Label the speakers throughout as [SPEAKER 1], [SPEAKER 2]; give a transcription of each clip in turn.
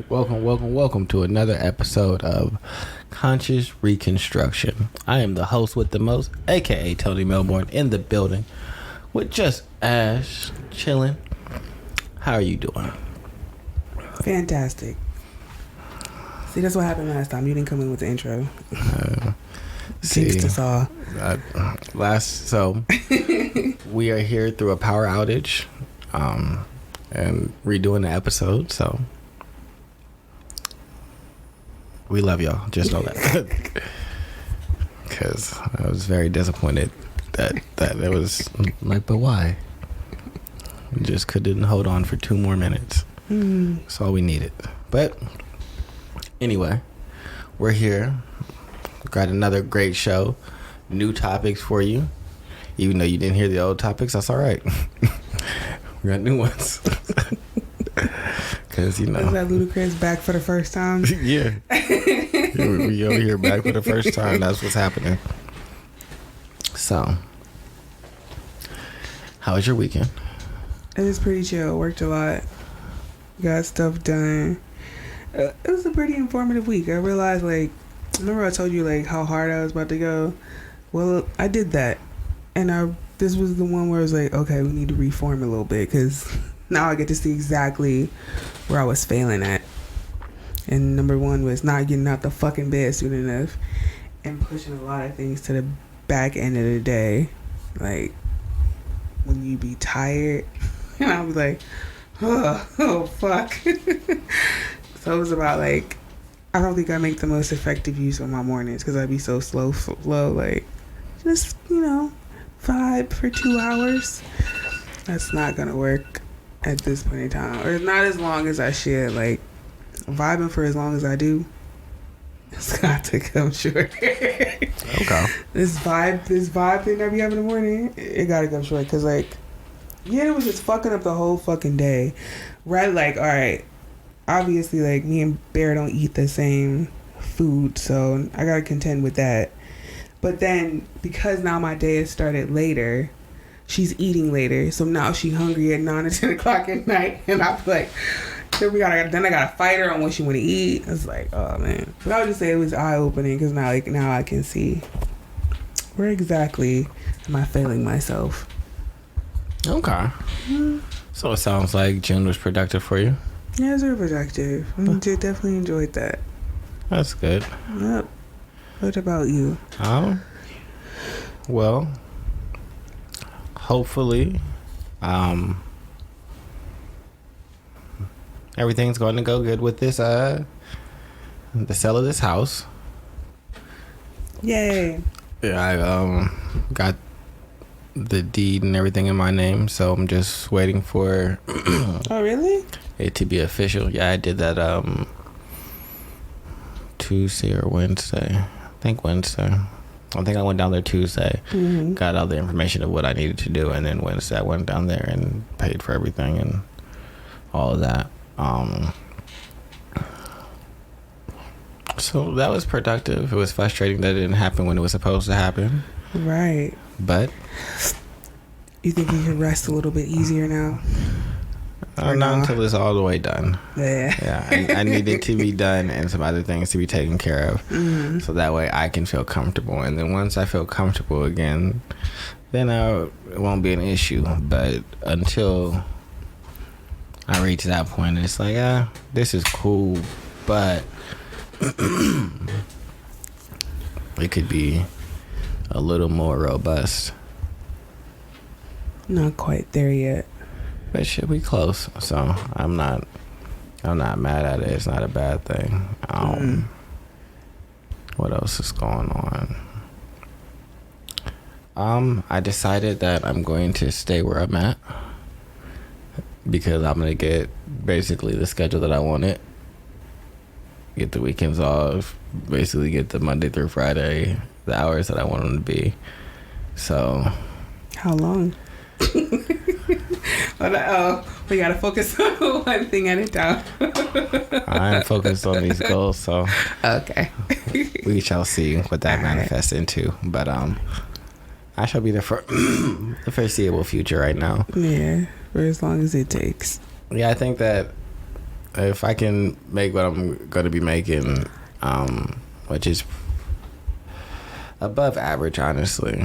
[SPEAKER 1] Welcome to another episode of Conscious Reconstruction. I am the host with the most, aka Tony Melbourne, in the building with just Ash chilling. How are you doing?
[SPEAKER 2] Fantastic. See, that's what happened last time. You didn't come in with the intro. Jinxed us all.
[SPEAKER 1] We are here through a power outage, and redoing the episode. So we love y'all. Just know that, because I was very disappointed that it was like, but why? We just couldn't hold on for 2 more minutes. That's all we needed. But anyway, we're here. Got another great show. New topics for you. Even though you didn't hear the old topics, that's all right. We got new ones. Because, you know.
[SPEAKER 2] Is that Ludacris back for the first time?
[SPEAKER 1] Yeah. We over here back for the first time. That's what's happening. So, how was your weekend?
[SPEAKER 2] It was pretty chill. Worked a lot. Got stuff done. It was a pretty informative week. I realized, remember I told you, how hard I was about to go? Well, I did that. And this was the one where I was like, okay, we need to reform a little bit, because now I get to see exactly where I was failing at. And number one was not getting out the fucking bed soon enough and pushing a lot of things to the back end of the day. Like, when you be tired, and I was like, oh fuck. So it was about, I don't think I make the most effective use of my mornings, because I'd be so slow, just, vibe for 2 hours. That's not gonna work at this point in time, or not as long as I should. Vibing for as long as I do, it's got to come short. Okay. This vibe thing that we have in the morning, it gotta come short, because it was just fucking up the whole fucking day. Right? All right, obviously, me and Bear don't eat the same food, so I gotta contend with that. But then, because now my day has started later, she's eating later, so now she's hungry at 9 or 10 o'clock at night, and I'm like, then I gotta fight her on what she want to eat. It's like, oh man. But I would just say it was eye-opening, because now I can see where exactly am I failing myself. Okay.
[SPEAKER 1] Mm-hmm. So it sounds like June was productive for you.
[SPEAKER 2] Yeah, it was very productive. I definitely enjoyed that.
[SPEAKER 1] That's good.
[SPEAKER 2] Yep. What about you?
[SPEAKER 1] Well, hopefully, everything's going to go good with this, the sale of this house.
[SPEAKER 2] Yay.
[SPEAKER 1] Yeah, I got the deed and everything in my name, so I'm just waiting for
[SPEAKER 2] oh, really?
[SPEAKER 1] it to be official. Yeah, I did that Tuesday or Wednesday. I think Wednesday. I think I went down there Tuesday, got all the information of what I needed to do, and then Wednesday I went down there and paid for everything and all of that. So that was productive. It was frustrating that it didn't happen when it was supposed to happen.
[SPEAKER 2] Right.
[SPEAKER 1] But
[SPEAKER 2] you think you can rest a little bit easier now?
[SPEAKER 1] Not until it's all the way done.
[SPEAKER 2] Yeah.
[SPEAKER 1] I need it to be done and some other things to be taken care of, so that way I can feel comfortable. And then once I feel comfortable again, then it won't be an issue. But until I reach that point, it's like, this is cool, but it could be a little more robust.
[SPEAKER 2] Not quite there yet.
[SPEAKER 1] But shit, we close, so I'm not mad at it. It's not a bad thing. What else is going on? I decided that I'm going to stay where I'm at, because I'm gonna get basically the schedule that I wanted. Get the weekends off, basically get the Monday through Friday, the hours that I want them to be. So.
[SPEAKER 2] How long? We gotta focus on one thing at a time.
[SPEAKER 1] I am focused on these goals, so
[SPEAKER 2] okay.
[SPEAKER 1] We shall see what that manifests into. But I shall be there for the foreseeable future right now.
[SPEAKER 2] Yeah, for as long as it takes.
[SPEAKER 1] Yeah, I think that if I can make what I'm going to be making, which is above average, honestly.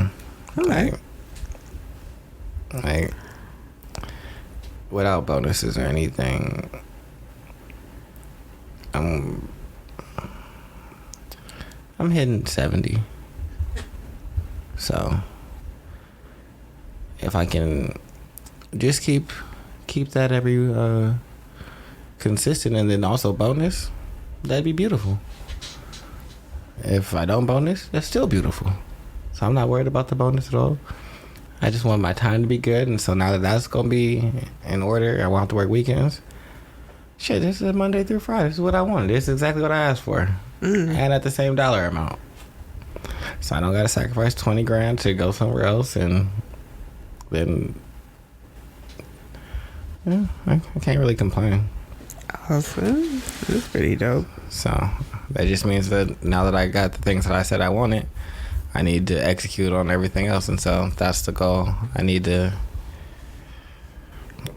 [SPEAKER 2] Okay.
[SPEAKER 1] Like without bonuses or anything, I'm hitting 70. So if I can just keep that every consistent, and then also bonus, that'd be beautiful. If I don't bonus, that's still beautiful. So I'm not worried about the bonus at all. I just want my time to be good, and so now that that's gonna be in order, I won't have to work weekends. Shit, this is Monday through Friday. This is what I wanted. This is exactly what I asked for, and at the same dollar amount. So I don't gotta sacrifice $20,000 to go somewhere else, and then yeah, I can't really complain.
[SPEAKER 2] Awesome. That's pretty dope.
[SPEAKER 1] So that just means that now that I got the things that I said I wanted, I need to execute on everything else, and so that's the goal. I need to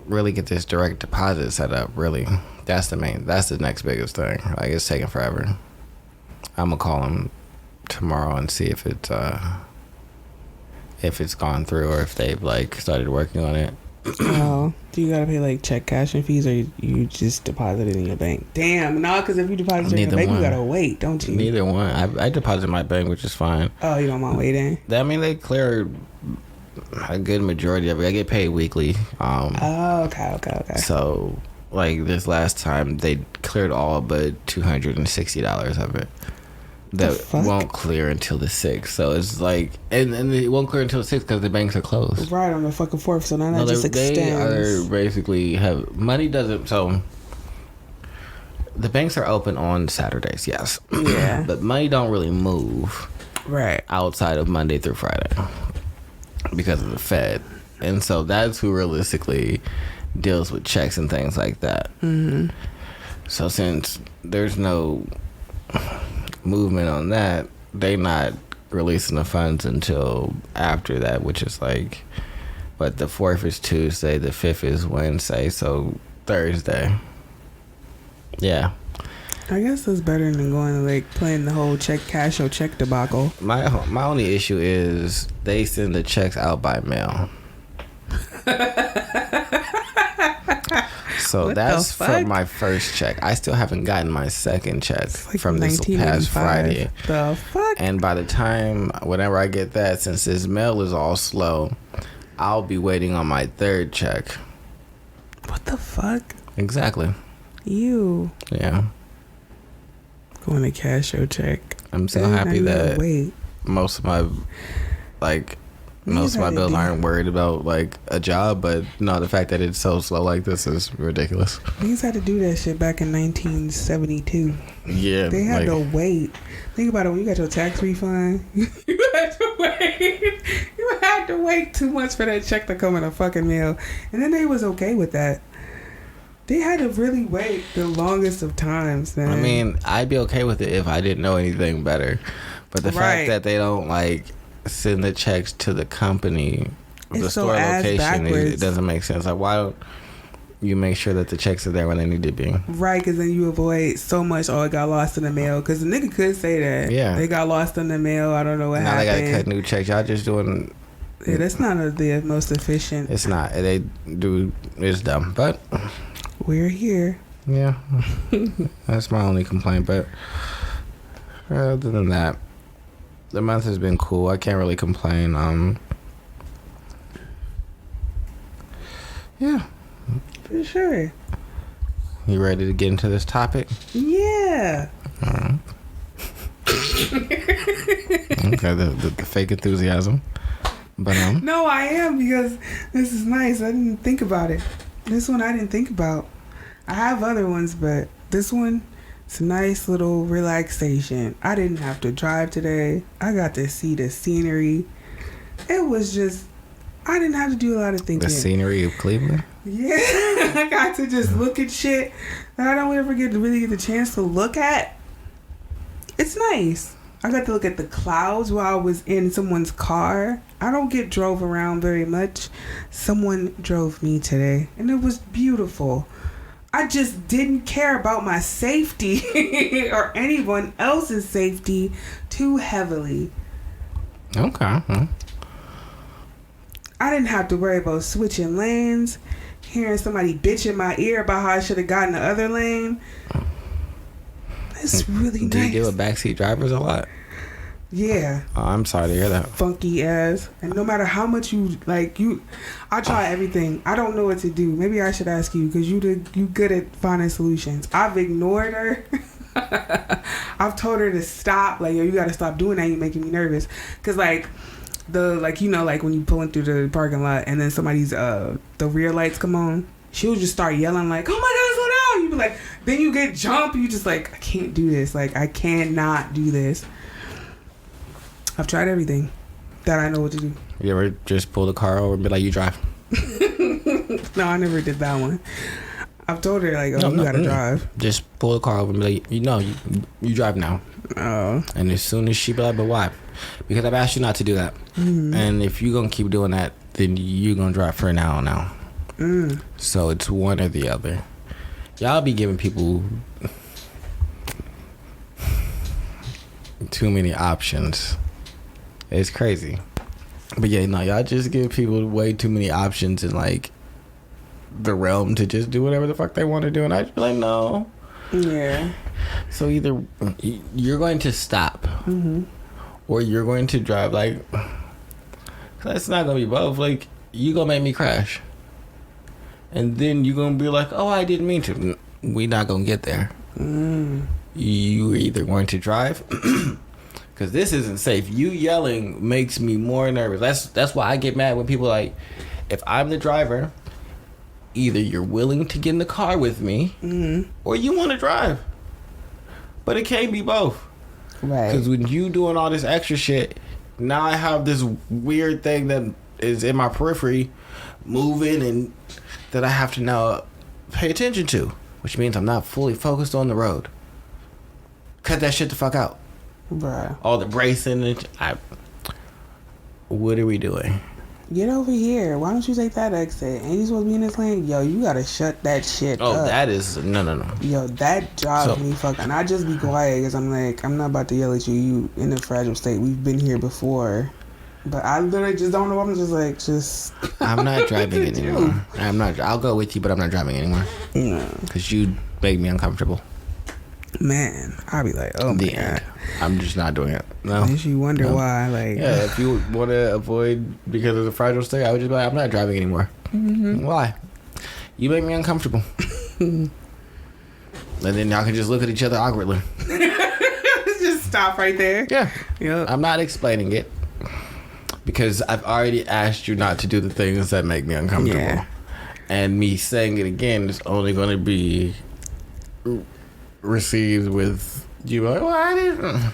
[SPEAKER 1] really get this direct deposit set up. Really, that's the next biggest thing. Like, it's taking forever. I'm gonna call them tomorrow and see if it's gone through, or if they've like started working on it.
[SPEAKER 2] Oh, do you gotta pay like check cashing fees, or you just deposit it in your bank? Damn, no, because if you deposit it in your bank, you gotta wait, don't you?
[SPEAKER 1] Neither one. I deposit in my bank, which is fine.
[SPEAKER 2] Oh, you don't mind waiting?
[SPEAKER 1] I mean, they clear a good majority of it. I get paid weekly.
[SPEAKER 2] Oh, okay.
[SPEAKER 1] So, like this last time, they cleared all but $260 of it. That won't clear until the 6th. So it's like, and it won't clear until the 6th because the banks are closed.
[SPEAKER 2] Right, on the fucking 4th. So now that just extends.
[SPEAKER 1] They are basically money doesn't. So the banks are open on Saturdays, yes.
[SPEAKER 2] Yeah.
[SPEAKER 1] But money don't really move.
[SPEAKER 2] Right.
[SPEAKER 1] Outside of Monday through Friday because of the Fed. And so that's who realistically deals with checks and things like that. Mm-hmm. So since there's no movement on that, they not releasing the funds until after that, which is like, but the 4th is Tuesday, the 5th is Wednesday, so Thursday. Yeah.
[SPEAKER 2] I guess that's better than going to like playing the whole cash or check debacle.
[SPEAKER 1] My only issue is they send the checks out by mail. So that's for my first check. I still haven't gotten my second check like from this past Friday.
[SPEAKER 2] The fuck?
[SPEAKER 1] And by the time, whenever I get that, since this mail is all slow, I'll be waiting on my third check.
[SPEAKER 2] What the fuck?
[SPEAKER 1] Exactly.
[SPEAKER 2] You.
[SPEAKER 1] Yeah.
[SPEAKER 2] Going to cash your check.
[SPEAKER 1] I'm so happy that most of my bills aren't worried about like a job, but no, the fact that it's so slow like this is ridiculous.
[SPEAKER 2] These had to do that shit back in 1972.
[SPEAKER 1] Yeah,
[SPEAKER 2] they had to wait. Think about it, when you got your tax refund, you had to wait. You had to wait 2 months for that check to come in a fucking mail, and then they was okay with that. They had to really wait the longest of times, man.
[SPEAKER 1] I mean, I'd be okay with it if I didn't know anything better, but the fact that they don't like send the checks to the company, the store location, it doesn't make sense. Like, why don't you make sure that the checks are there when they need to be?
[SPEAKER 2] Right, because then you avoid so much. Oh, it got lost in the mail. Because the nigga could say that.
[SPEAKER 1] Yeah,
[SPEAKER 2] they got lost in the mail. I don't know what happened.
[SPEAKER 1] Now they gotta cut new checks. Y'all just doing.
[SPEAKER 2] Yeah, that's not the most efficient.
[SPEAKER 1] It's not. They do. It's dumb, but
[SPEAKER 2] we're here.
[SPEAKER 1] Yeah, that's my only complaint. But other than that, the month has been cool. I can't really complain. Yeah.
[SPEAKER 2] For sure.
[SPEAKER 1] You ready to get into this topic?
[SPEAKER 2] Yeah.
[SPEAKER 1] Okay, the fake enthusiasm. But
[SPEAKER 2] no, I am, because this is nice. I didn't think about it. This one I didn't think about. I have other ones, but this one, it's a nice little relaxation. I didn't have to drive today. I got to see the scenery. It was just, I didn't have to do a lot of thinking.
[SPEAKER 1] The scenery of Cleveland?
[SPEAKER 2] Yeah. I got to just look at shit that I don't ever get the chance to look at. It's nice. I got to look at the clouds while I was in someone's car. I don't get drove around very much. Someone drove me today, and it was beautiful. I just didn't care about my safety or anyone else's safety too heavily.
[SPEAKER 1] Okay.
[SPEAKER 2] I didn't have to worry about switching lanes, hearing somebody bitch in my ear about how I should have gotten the other lane. It's really nice.
[SPEAKER 1] Do you deal with backseat drivers a lot?
[SPEAKER 2] Yeah.
[SPEAKER 1] Oh, I'm sorry to hear that.
[SPEAKER 2] Funky ass. And no matter how much I try everything. I don't know what to do. Maybe I should ask you because you good at finding solutions. I've ignored her. I've told her to stop. Like, yo, you gotta stop doing that. You're making me nervous. Cause like when you pulling through the parking lot and then somebody's the rear lights come on, she'll just start yelling like, "Oh my God, slow down!" You be like, then you get jumped. You just like, I can't do this. Like, I cannot do this. I've tried everything that I know what to do.
[SPEAKER 1] You ever just pull the car over and be like, "You drive"?
[SPEAKER 2] No, I never did that one. I've told her like, "Oh, you gotta drive."
[SPEAKER 1] Just pull the car over and be like, you drive now.
[SPEAKER 2] Oh.
[SPEAKER 1] And as soon as she be like, "But why?" Because I've asked you not to do that. Mm-hmm. And if you're gonna keep doing that, then you're gonna drive for now. So it's one or the other. Y'all be giving people too many options. It's crazy. But yeah, no, y'all just give people way too many options in like the realm to just do whatever the fuck they want to do, and I just be like, no.
[SPEAKER 2] Yeah.
[SPEAKER 1] So either you're going to stop, or you're going to drive. Like, that's not gonna be both. Like, you gonna make me crash, and then you're gonna be like, "Oh, I didn't mean to." We not gonna get there. You're either going to drive. Because this isn't safe. You yelling makes me more nervous. That's why I get mad when people like, if I'm the driver, either you're willing to get in the car with me, or you want to drive. But it can't be both.
[SPEAKER 2] Right.
[SPEAKER 1] Because when you doing all this extra shit, now I have this weird thing that is in my periphery moving and that I have to now pay attention to. Which means I'm not fully focused on the road. Cut that shit the fuck out.
[SPEAKER 2] Bruh.
[SPEAKER 1] All the bracing and what are we doing?
[SPEAKER 2] Get over here. Why don't you take that exit? Ain't you supposed to be in this lane? Yo, you gotta shut that shit up.
[SPEAKER 1] Oh, that is no.
[SPEAKER 2] Yo, that drives me fucking. I just be quiet because I'm like, I'm not about to yell at you. You in a fragile state. We've been here before. But I literally just don't know. I'm just like,
[SPEAKER 1] I'm not driving anymore. I'll go with you, but I'm not driving anymore.
[SPEAKER 2] No.
[SPEAKER 1] Because you make me uncomfortable.
[SPEAKER 2] Man, I'll be like, oh my God.
[SPEAKER 1] I'm just not doing it. No.
[SPEAKER 2] Makes you wonder why. Like,
[SPEAKER 1] yeah, if you want to avoid because of the fragile state, I would just be like, I'm not driving anymore. Why? You make me uncomfortable. And then y'all can just look at each other awkwardly.
[SPEAKER 2] Just stop right there.
[SPEAKER 1] Yeah.
[SPEAKER 2] Yep.
[SPEAKER 1] I'm not explaining it because I've already asked you not to do the things that make me uncomfortable.
[SPEAKER 2] Yeah.
[SPEAKER 1] And me saying it again is only going to be received with you like, well, I didn't.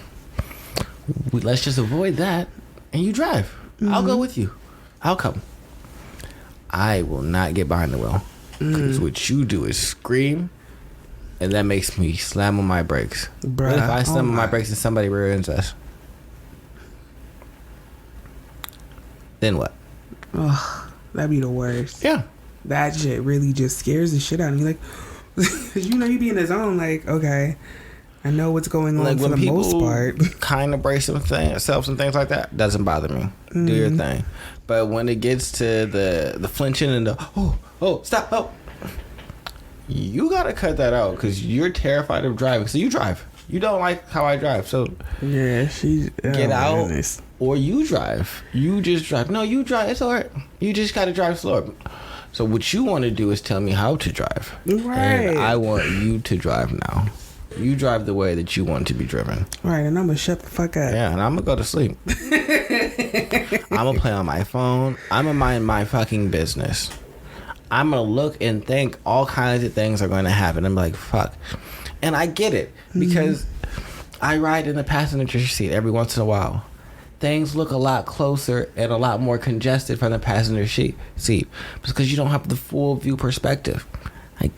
[SPEAKER 1] Let's just avoid that, and you drive. I'll go with you. I'll come. I will not get behind the wheel because what you do is scream, and that makes me slam on my brakes.
[SPEAKER 2] Bruh,
[SPEAKER 1] what if I slam on my brakes and somebody rear ends us? Then what?
[SPEAKER 2] Ugh, that'd be the worst.
[SPEAKER 1] Yeah. That
[SPEAKER 2] shit really just scares the shit out of me. Like, you know, you be in the zone. Like, okay, I know what's going on for the most part.
[SPEAKER 1] Kind of brace themselves and things like that doesn't bother me. Do your thing. But when it gets to the flinching and the stop, you gotta cut that out because you're terrified of driving. So you drive. You don't like how I drive. So
[SPEAKER 2] yeah, get
[SPEAKER 1] out. Or you drive. You just drive. No, you drive. It's alright. You just gotta drive slower. So what you want to do is tell me how to drive.
[SPEAKER 2] Right.
[SPEAKER 1] And I want you to drive now. You drive the way that you want to be driven.
[SPEAKER 2] Right, and I'm going to shut the fuck up.
[SPEAKER 1] Yeah, and I'm going to go to sleep. I'm going to play on my phone. I'm going to mind my fucking business. I'm going to look and think all kinds of things are going to happen. I'm like, fuck. And I get it because I ride in the passenger seat every once in a while. Things look a lot closer and a lot more congested from the passenger seat because you don't have the full view perspective. Like,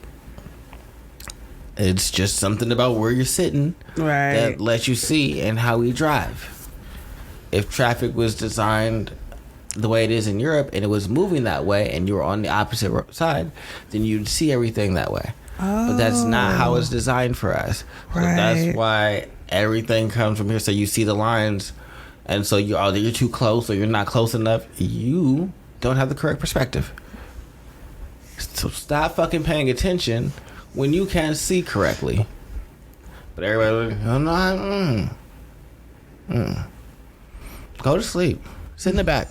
[SPEAKER 1] it's just something about where you're sitting that lets you see and how we drive. If traffic was designed the way it is in Europe and it was moving that way and you were on the opposite side, then you'd see everything that way. but that's not how it's designed for us. So that's why everything comes from here. So you see the lines, and so you're too close or you're not close enough. You don't have the correct perspective. So stop fucking paying attention when you can't see correctly. But everybody, go to sleep. Sit in the back.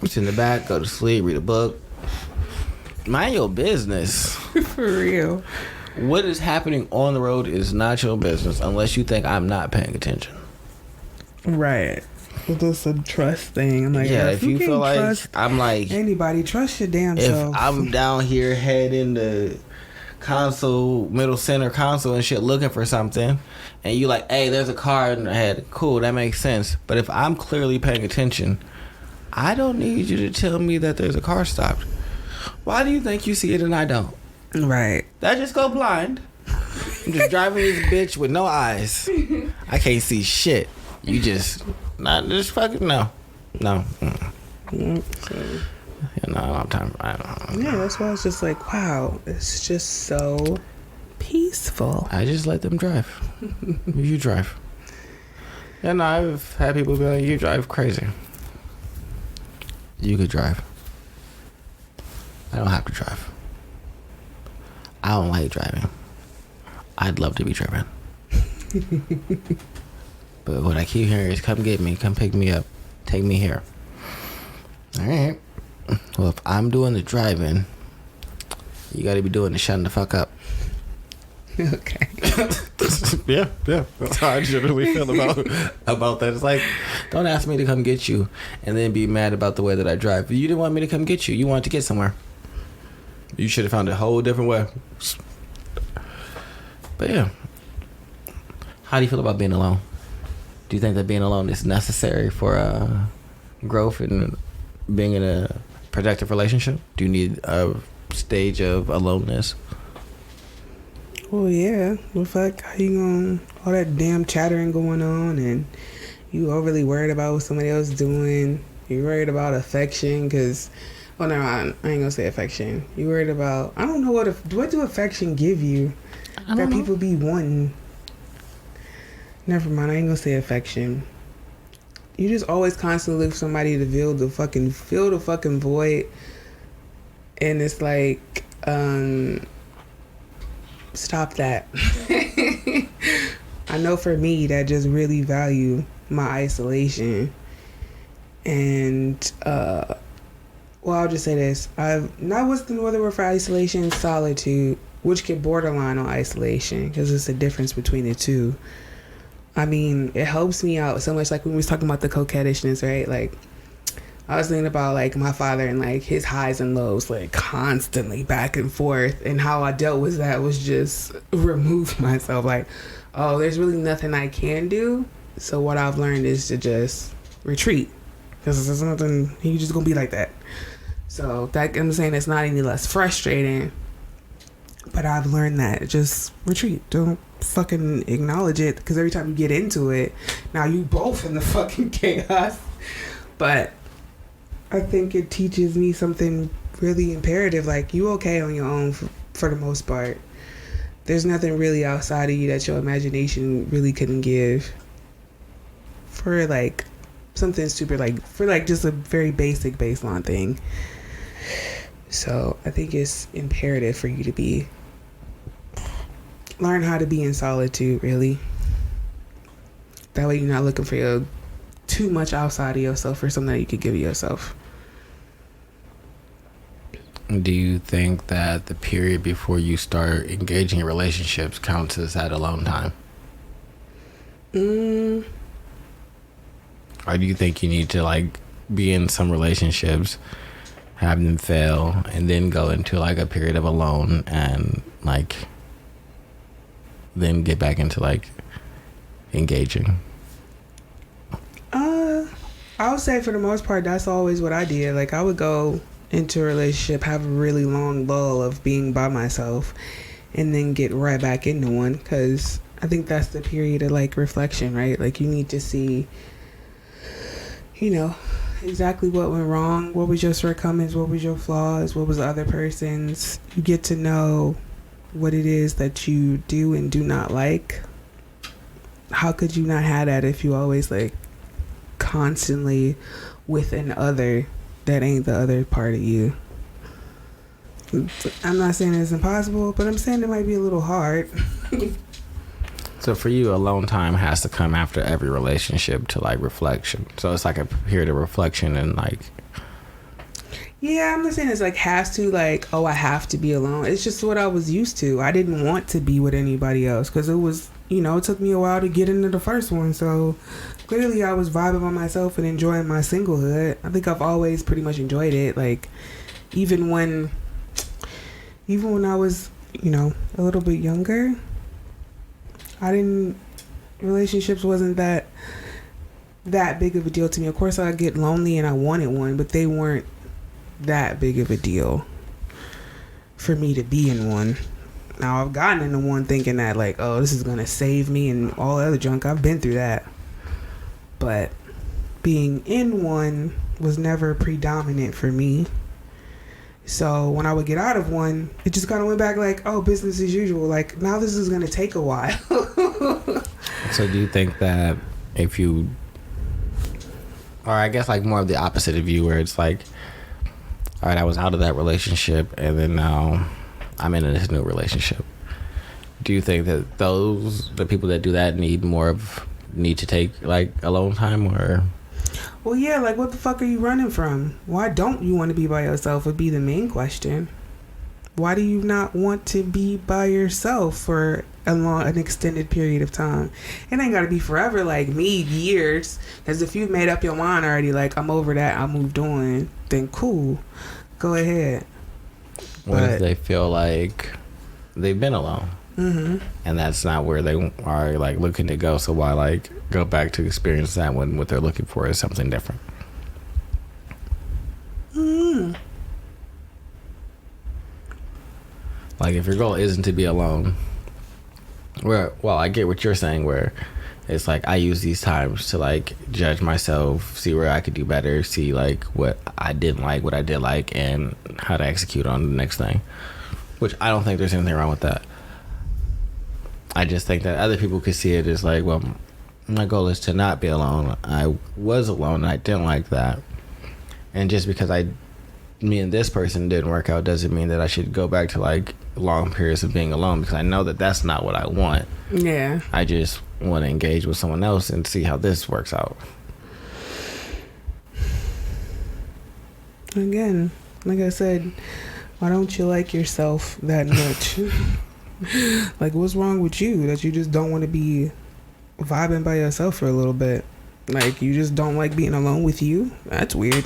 [SPEAKER 1] Sit in the back. Go to sleep. Read a book. Mind your business.
[SPEAKER 2] For real.
[SPEAKER 1] What is happening on the road is not your business unless you think I'm not paying attention.
[SPEAKER 2] Right. It's just a trust thing. I'm like,
[SPEAKER 1] yeah, if you feel like I'm like
[SPEAKER 2] anybody, trust your damn self.
[SPEAKER 1] If I'm down here head in the middle center console and shit looking for something, and you like, hey, there's a car in ahead. Cool, that makes sense. But if I'm clearly paying attention, I don't need you to tell me that there's a car stopped. Why do you think you see it and I don't?
[SPEAKER 2] Right.
[SPEAKER 1] That just go blind. I'm just driving this bitch with no eyes. I can't see shit. You just fucking no. Yeah, no, I don't have time. I don't know.
[SPEAKER 2] Yeah, that's why I was just like, wow, it's just so peaceful.
[SPEAKER 1] I just let them drive. You drive. Yeah, no, I've had people be like, you drive crazy. You could drive. I don't have to drive. I don't like driving. I'd love to be driving. But what I keep hearing is come get me, come pick me up, take me here. Alright. Well, if I'm doing the driving, you gotta be doing the shutting the fuck up.
[SPEAKER 2] Okay.
[SPEAKER 1] Yeah. That's how I generally feel about that. It's like, don't ask me to come get you and then be mad about the way that I drive. You didn't want me to come get you. You wanted to get somewhere. You should have found a whole different way. But yeah. How do you feel about being alone? Do you think that being alone is necessary for growth and being in a productive relationship? Do you need a stage of aloneness?
[SPEAKER 2] Well, yeah. Well, fuck, how you gonna, all that damn chattering going on, and you overly worried about what somebody else is doing. You're worried about affection, because, well, never mind, I ain't gonna say affection. You worried about, I don't know what do affection give you that people be wanting. Never mind, I ain't gonna say affection. You just always constantly look for somebody to fill the fucking void, and it's like, stop that. I know for me that just really value my isolation, and I'll just say this. What's the other word for isolation? Solitude, which can borderline on isolation, because it's a difference between the two. I mean, it helps me out so much. Like when we was talking about the coquettishness, right? Like, I was thinking about like my father and like his highs and lows, like constantly back and forth, and how I dealt with that was just remove myself. Like, oh, there's really nothing I can do. So what I've learned is to just retreat, because there's nothing. You just gonna be like that. So that, I'm saying, it's not any less frustrating. But I've learned that just retreat. Don't fucking acknowledge it, because every time you get into it, now you both in the fucking chaos. But I think it teaches me something really imperative. Like, you okay on your own for the most part. There's nothing really outside of you that your imagination really couldn't give. For like something super, like for like just a very basic baseline thing. So I think it's imperative for you to learn how to be in solitude, really. That way you're not looking for too much outside of yourself or something that you could give yourself.
[SPEAKER 1] Do you think that the period before you start engaging in relationships counts as that alone time? Or do you think you need to like be in some relationships, have them fail, and then go into like a period of alone and like then get back into like engaging?
[SPEAKER 2] I would say for the most part that's always what I did. Like, I would go into a relationship, have a really long lull of being by myself, and then get right back into one, because I think that's the period of like reflection, right? Like, you need to see, exactly what went wrong, what was your shortcomings, what was your flaws, what was the other person's. You get to know what it is that you do and do not like, how could you not have that if you always like constantly with an other that ain't the other part of you? I'm not saying it's impossible, but I'm saying it might be a little hard.
[SPEAKER 1] So for you, alone time has to come after every relationship to like reflection. So it's like a period of reflection and like.
[SPEAKER 2] Yeah, I'm not saying it's like has to, like, oh, I have to be alone. It's just what I was used to. I didn't want to be with anybody else because it was, you know, it took me a while to get into the first one. So clearly I was vibing by myself and enjoying my singlehood. I think I've always pretty much enjoyed it. Like, even when I was, you know, a little bit younger, relationships wasn't that big of a deal to me. Of course, I get lonely and I wanted one, but they weren't that big of a deal for me to be in one. Now, I've gotten into one thinking that, like, oh, this is gonna save me and all the other junk. I've been through that. But being in one was never predominant for me. So when I would get out of one, it just kind of went back like, oh, business as usual. Like, now this is gonna take a while.
[SPEAKER 1] So do you think that if you, or I guess like more of the opposite of you, where it's like, all right, I was out of that relationship and then now I'm in this new relationship. Do you think that the people that do that need to take like alone time or?
[SPEAKER 2] Well, yeah, like what the fuck are you running from? Why don't you want to be by yourself would be the main question. Why do you not want to be by yourself for an extended period of time? It ain't got to be forever, like me, years. Because if you've made up your mind already, like I'm over that, I moved on, then cool, go ahead.
[SPEAKER 1] What if they feel like they've been alone? Mm-hmm. And that's not where they are like looking to go. So why like go back to experience that when what they're looking for is something different? Mm. Like if your goal isn't to be alone, well, I get what you're saying where it's like I use these times to like judge myself, see where I could do better, see like what I didn't like, what I did like, and how to execute on the next thing. Which I don't think there's anything wrong with that. I just think that other people could see it as like, well, my goal is to not be alone. I was alone and I didn't like that. And just because me and this person didn't work out doesn't mean that I should go back to like long periods of being alone, because I know that that's not what I want.
[SPEAKER 2] Yeah.
[SPEAKER 1] I just want to engage with someone else and see how this works out.
[SPEAKER 2] Again, like I said, why don't you like yourself that much? Like, what's wrong with you that you just don't want to be vibing by yourself for a little bit? Like, you just don't like being alone with you? That's weird.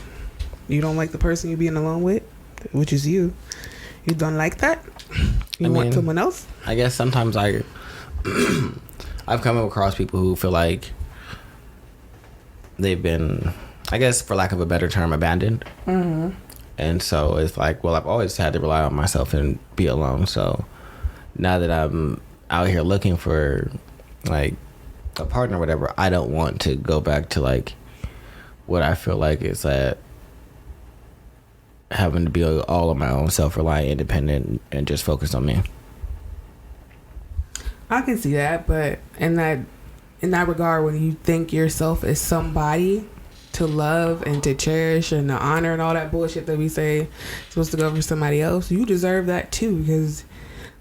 [SPEAKER 2] You don't like the person you're being alone with, which is you. You don't like that? You want someone else?
[SPEAKER 1] I guess sometimes I've come across people who feel like they've been, I guess for lack of a better term, abandoned. Mm-hmm. And so it's like, well, I've always had to rely on myself and be alone. So now that I'm out here looking for like a partner or whatever, I don't want to go back to like what I feel like is that having to be all on my own, self-reliant, independent, and just focused on me.
[SPEAKER 2] I can see that, but in that regard, when you think yourself as somebody to love and to cherish and to honor and all that bullshit that we say supposed to go for somebody else, you deserve that too, because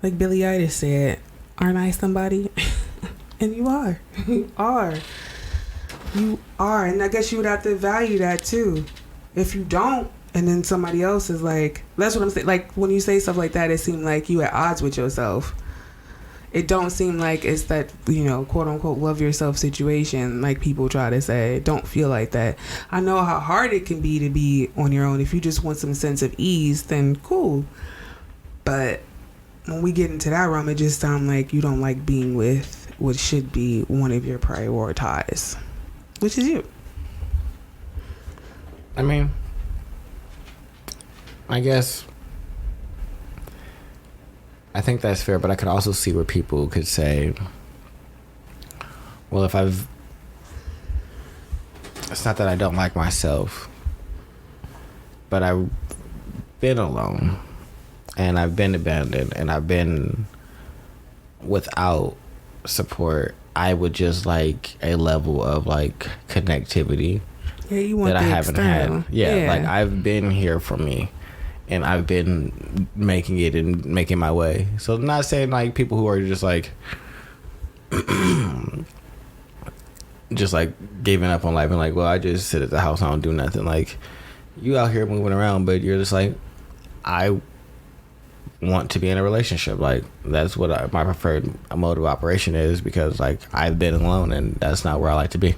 [SPEAKER 2] like Billie Eilish said, aren't I somebody? And you are. You are. You are. And I guess you would have to value that too. If you don't, and then somebody else is like, that's what I'm saying. Like when you say stuff like that, it seems like you at odds with yourself. It don't seem like it's that, you know, quote unquote love yourself situation like people try to say. Don't feel like that. I know how hard it can be on your own. If you just want some sense of ease, then cool. But when we get into that realm, it just sounds like you don't like being with what should be one of your priorities, which is you.
[SPEAKER 1] I mean, I guess I think that's fair, but I could also see where people could say, well, it's not that I don't like myself, but I've been alone and I've been abandoned, and I've been without support, I would just like a level of like connectivity
[SPEAKER 2] you want
[SPEAKER 1] that I haven't
[SPEAKER 2] external.
[SPEAKER 1] had. Yeah, like I've been here for me, and I've been making it and making my way. So I'm not saying like people who are just like just like giving up on life and like, well, I just sit at the house, I don't do nothing. Like, you out here moving around, but you're just like, I want to be in a relationship. Like, that's what my preferred mode of operation is, because like I've been alone, and that's not where I like to be.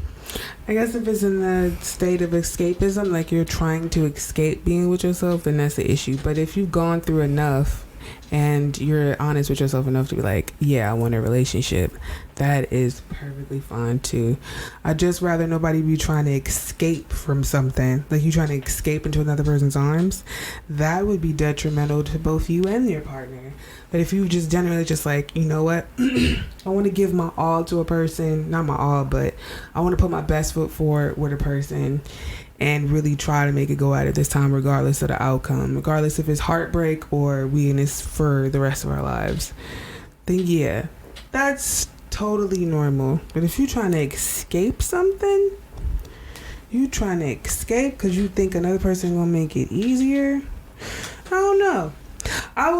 [SPEAKER 2] I guess if it's in the state of escapism, like you're trying to escape being with yourself, then that's the issue. But if you've gone through enough and you're honest with yourself enough to be like, yeah, I want a relationship, that is perfectly fine too. I'd just rather nobody be trying to escape from something, like you trying to escape into another person's arms. That would be detrimental to both you and your partner. But if you just generally just like, you know what, I want to give my all to a person, not my all, but I want to put my best foot forward with a person and really try to make it go out at this time, regardless of the outcome, regardless if it's heartbreak or we in this for the rest of our lives, then yeah, that's totally normal. But if you're trying to escape something, you trying to escape because you think another person gonna make it easier, I don't know. I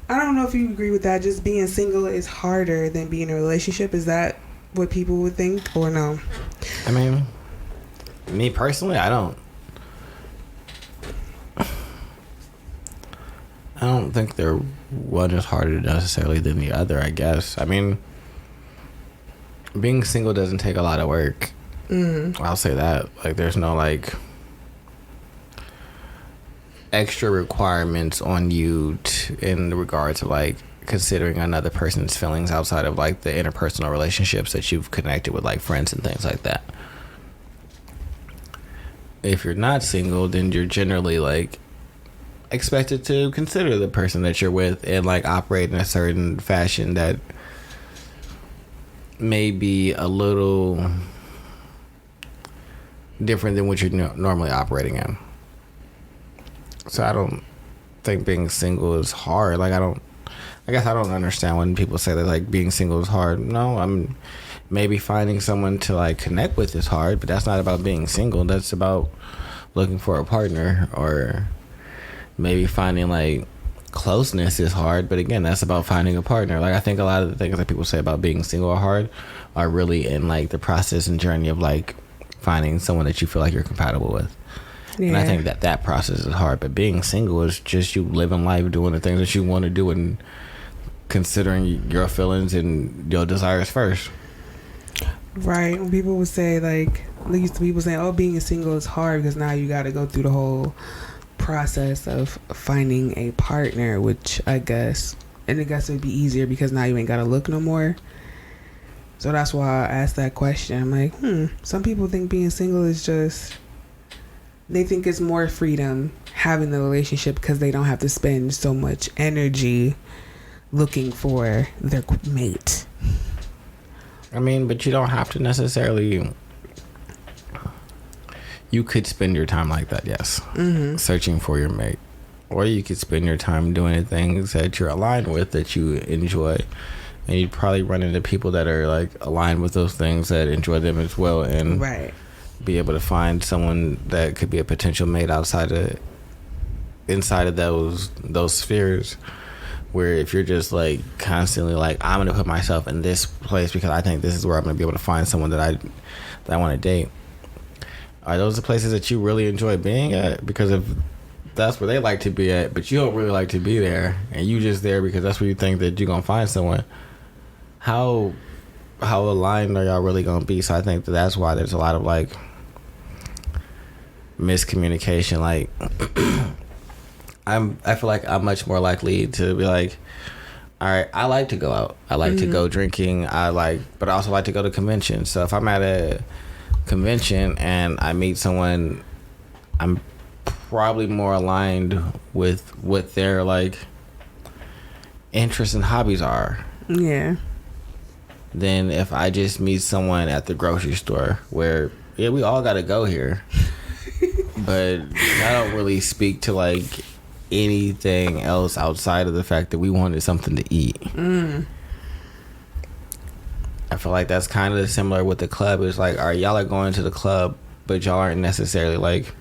[SPEAKER 2] don't know if you agree with that. Just being single is harder than being in a relationship. Is that what people would think, or no?
[SPEAKER 1] I mean, me personally, I don't think they're one is harder necessarily than the other, I guess. I mean, being single doesn't take a lot of work. I'll say that. Like, there's no like extra requirements on you in regards to like considering another person's feelings outside of like the interpersonal relationships that you've connected with, like friends and things like that. If you're not single, then you're generally like expected to consider the person that you're with and like operate in a certain fashion that may be a little different than what you're normally operating in. So I don't think being single is hard. Like, I guess I don't understand when people say that like being single is hard. No, I'm maybe finding someone to like connect with is hard, but that's not about being single. That's about looking for a partner, or maybe finding like closeness is hard, but again, that's about finding a partner. Like, I think a lot of the things that people say about being single are hard are really in like the process and journey of like finding someone that you feel like you're compatible with. Yeah. And I think that process is hard, but being single is just you living life, doing the things that you want to do, and considering your feelings and your desires first.
[SPEAKER 2] Right. When people would say like, at least people saying, oh, being single is hard because now you got to go through the whole process of finding a partner, which I guess it'd be easier because now you ain't got to look no more. So that's why I asked that question. I'm like, some people think being single is just, they think it's more freedom having the relationship because they don't have to spend so much energy looking for their mate.
[SPEAKER 1] I mean, but you don't have to necessarily. You could spend your time like that, yes. Searching for your mate. Or you could spend your time doing the things that you're aligned with, that you enjoy. And you'd probably run into people that are like aligned with those things, that enjoy them as well. And be able to find someone that could be a potential mate inside of those spheres. Where if you're just like constantly like, I'm gonna put myself in this place because I think this is where I'm gonna be able to find someone that I want to date. Are those the places that you really enjoy being at? Because if that's where they like to be at, but you don't really like to be there, and you just there because that's where you think that you're gonna find someone, how aligned are y'all really gonna be? So I think that's why there's a lot of like miscommunication. Like, I feel like I'm much more likely to be like, all right, I like to go out. I like to go drinking. But I also like to go to conventions. So if I'm at a convention and I meet someone, I'm probably more aligned with what their like interests and hobbies are.
[SPEAKER 2] Yeah.
[SPEAKER 1] Than if I just meet someone at the grocery store, where yeah, we all got to go here, but I don't really speak to like anything else outside of the fact that we wanted something to eat. I feel like that's kind of similar with the club. It's like, all right, y'all are going to the club, but y'all aren't necessarily like,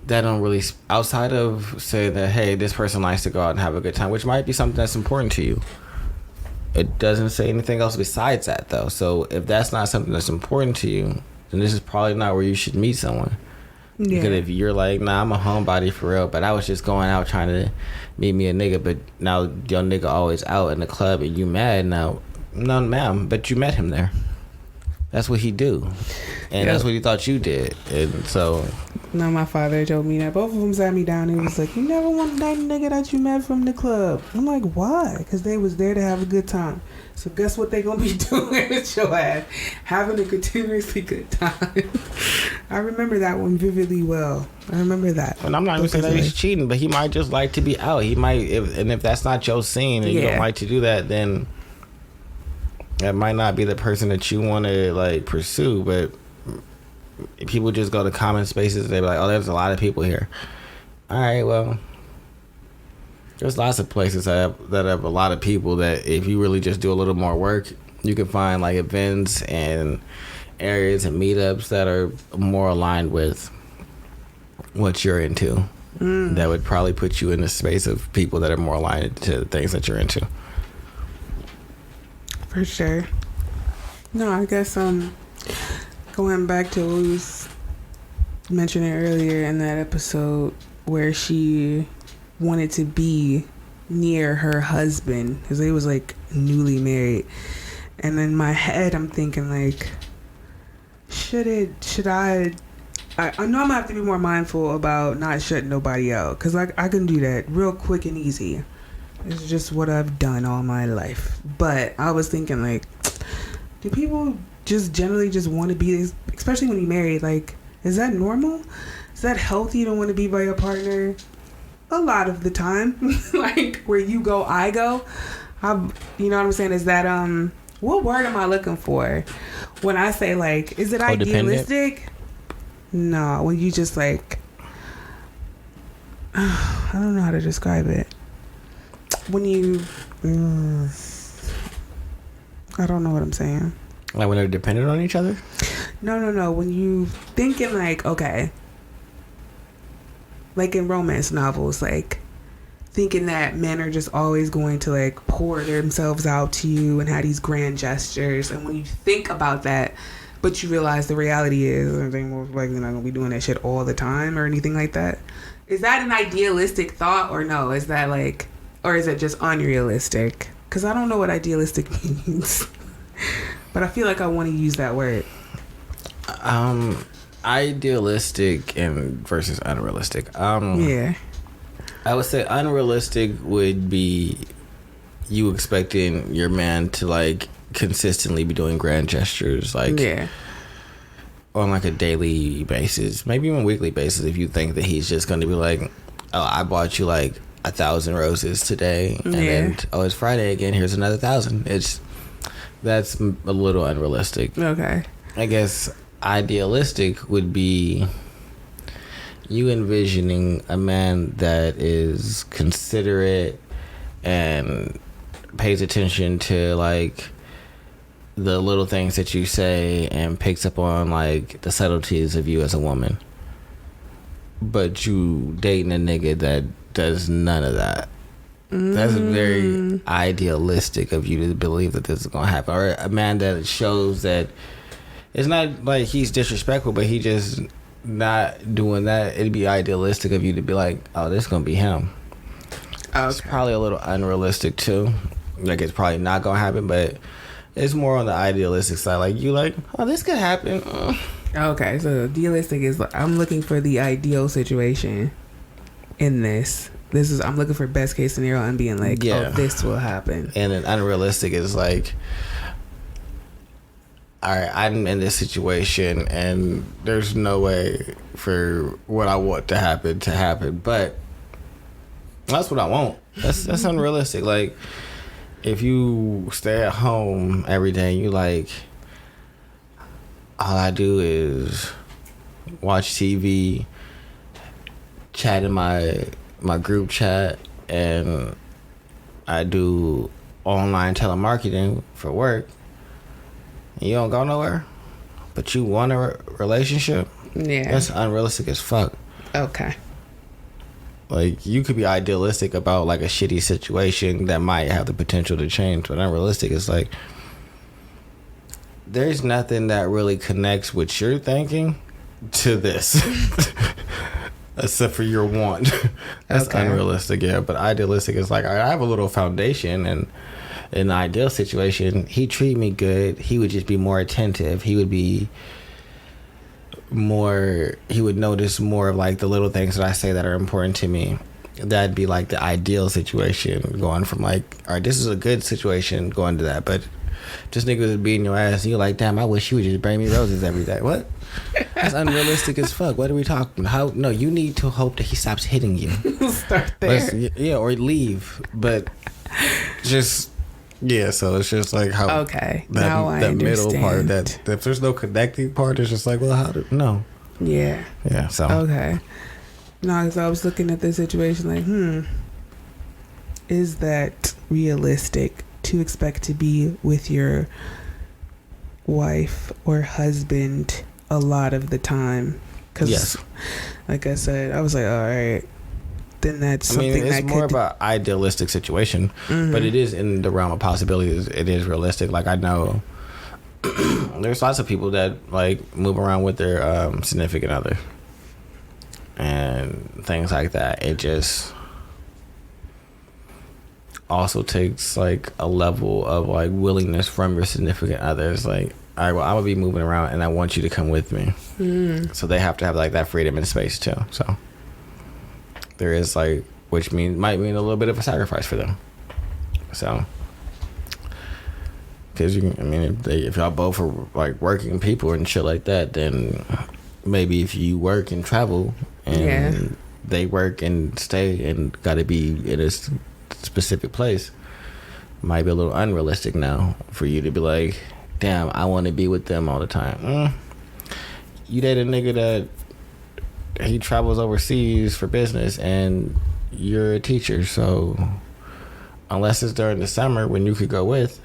[SPEAKER 1] that don't really, outside of say that, hey, this person likes to go out and have a good time, which might be something that's important to you. It doesn't say anything else besides that, though. So if that's not something that's important to you, then this is probably not where you should meet someone. Yeah. Because if you're like, nah, I'm a homebody for real, but I was just going out trying to meet me a nigga, but now your nigga always out in the club and you mad now. No, ma'am, but you met him there. That's what he do. And that's what he thought you did. And so...
[SPEAKER 2] No, my father told me that. Both of them sat me down and he was like, you never want that nigga that you met from the club. I'm like, why? Because they was there to have a good time. So guess what they gonna be doing with your ass? Having a continuously good time. I remember that one vividly well. I remember that.
[SPEAKER 1] And I'm not even saying that he's cheating, but he might just like to be out. He might, if that's not your scene and you don't like to do that, then that might not be the person that you want to like pursue. But people just go to common spaces. They be like, oh, there's a lot of people here. All right, well, there's lots of places that have a lot of people that if you really just do a little more work, you can find like events and areas and meetups that are more aligned with what you're into. That would probably put you in a space of people that are more aligned to the things that you're into.
[SPEAKER 2] For sure. No, I guess going back to what we was mentioning earlier in that episode where she wanted to be near her husband because they was like newly married, and in my head I'm thinking like, should I know I'm gonna have to be more mindful about not shutting nobody out because I can do that real quick and easy. It's just what I've done all my life. But I was thinking like, do people just generally just want to be, especially when you're married, like, is that normal? Is that healthy to want to be by your partner? A lot of the time. Like, where you go, I go. You know what I'm saying? Is that, what word am I looking for? When I say, like, is it idealistic? No, when you just, like, I don't know how to describe it. When you, I don't know what I'm saying.
[SPEAKER 1] Like when they're dependent on each other?
[SPEAKER 2] No. When you thinking like, okay, like in romance novels, like thinking that men are just always going to like pour themselves out to you and have these grand gestures. And when you think about that, but you realize the reality is, I think most likely not gonna be doing that shit all the time or anything like that. Is that an idealistic thought or no? Is that like, or is it just unrealistic? Because I don't know what idealistic means. But I feel like I want to use that word.
[SPEAKER 1] Idealistic and versus unrealistic.
[SPEAKER 2] Yeah.
[SPEAKER 1] I would say unrealistic would be you expecting your man to like consistently be doing grand gestures, like on like a daily basis, maybe even weekly basis. If you think that he's just going to be like, oh, I bought you like 1,000 roses today, and then it's Friday again. Here's another 1,000. That's a little unrealistic.
[SPEAKER 2] Okay.
[SPEAKER 1] I guess idealistic would be you envisioning a man that is considerate and pays attention to like the little things that you say and picks up on like the subtleties of you as a woman. But you dating a nigga that does none of that. That's very idealistic of you to believe that this is gonna happen. Or a man that shows that it's not like he's disrespectful, but he just not doing that. It'd be idealistic of you to be like, oh, this is gonna be him. Okay. It's probably a little unrealistic too. Like it's probably not gonna happen, but it's more on the idealistic side. Like you like, oh, this could happen.
[SPEAKER 2] Okay, so idealistic is like, I'm looking for the ideal situation in this. I'm looking for best case scenario and being like, oh, this will happen.
[SPEAKER 1] And then unrealistic is like, all right, I'm in this situation and there's no way for what I want to happen, but that's what I want. That's unrealistic. Like, if you stay at home every day, you like, all I do is watch TV, chat in my group chat, and I do online telemarketing for work, and you don't go nowhere, but you want a relationship, that's unrealistic as fuck.
[SPEAKER 2] Okay.
[SPEAKER 1] Like, you could be idealistic about like a shitty situation that might have the potential to change, but unrealistic is like, there's nothing that really connects what you're thinking to this. Except for your want. That's unrealistic, yeah. But idealistic is like, I have a little foundation, and in an ideal situation, he'd treat me good. He would just be more attentive. He would notice more of like the little things that I say that are important to me. That'd be like the ideal situation, going from like, all right, this is a good situation, going to that. But this nigga was beating your ass, and you're like, damn, I wish you would just bring me roses every day. What? That's unrealistic as fuck. What are we talking? How? No, you need to hope that he stops hitting you.
[SPEAKER 2] Start there.
[SPEAKER 1] Yeah, or leave. But just, yeah, so it's just like how.
[SPEAKER 2] Okay. Now I understand.
[SPEAKER 1] Middle part, that if there's no connecting part, it's just like, well, no.
[SPEAKER 2] Yeah.
[SPEAKER 1] Yeah, so.
[SPEAKER 2] Okay. No, because I was looking at the situation like, is that realistic to expect to be with your wife or husband a lot of the time? Because,
[SPEAKER 1] yes,
[SPEAKER 2] like I said, I was like, all right, then that's something
[SPEAKER 1] it's
[SPEAKER 2] that
[SPEAKER 1] more of an idealistic situation, but it is in the realm of possibilities. It is realistic. Like, I know there's lots of people that like move around with their significant other and things like that. It just also takes like a level of like willingness from your significant others. Like, all right, well, I'm gonna be moving around, and I want you to come with me. So they have to have like that freedom and space too. So there is like, which might mean a little bit of a sacrifice for them. So, because if y'all both are like working people and shit like that, then maybe if you work and travel, and they work and stay and got to be in a specific place, might be a little unrealistic now for you to be like, damn, I want to be with them all the time. You date a nigga that he travels overseas for business, and you're a teacher, so unless it's during the summer when you could go with,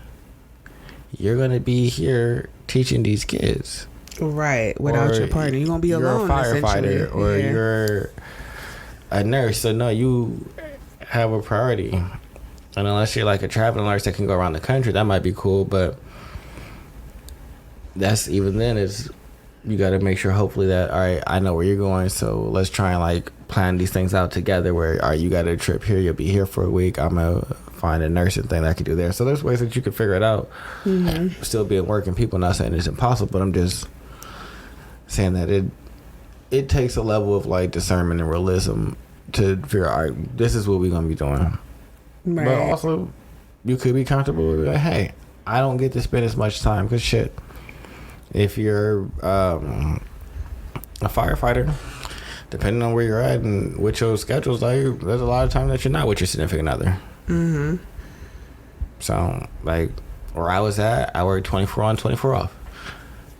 [SPEAKER 1] you're gonna be here teaching these kids,
[SPEAKER 2] right? Without your partner, you're gonna be alone.
[SPEAKER 1] You're a firefighter, or you're a nurse, so no, you have a priority. And unless you're like a traveling nurse that can go around the country, that might be cool, but that's, even then, is you got to make sure, hopefully, that, all right, I know where you're going, so let's try and like plan these things out together, where, all right, you got a trip here, you'll be here for a week, I'm gonna find a nursing thing that I can do there. So there's ways that you can figure it out, still being working people. Not saying it's impossible, but I'm just saying that it takes a level of like discernment and realism to figure out, all right, this is what we're gonna be doing. Right. But also, you could be comfortable with like, hey, I don't get to spend as much time, because shit, if you're a firefighter, depending on where you're at and what your schedule's like, there's a lot of time that you're not with your significant other. So, like, where I was at, I worked 24 on, 24 off.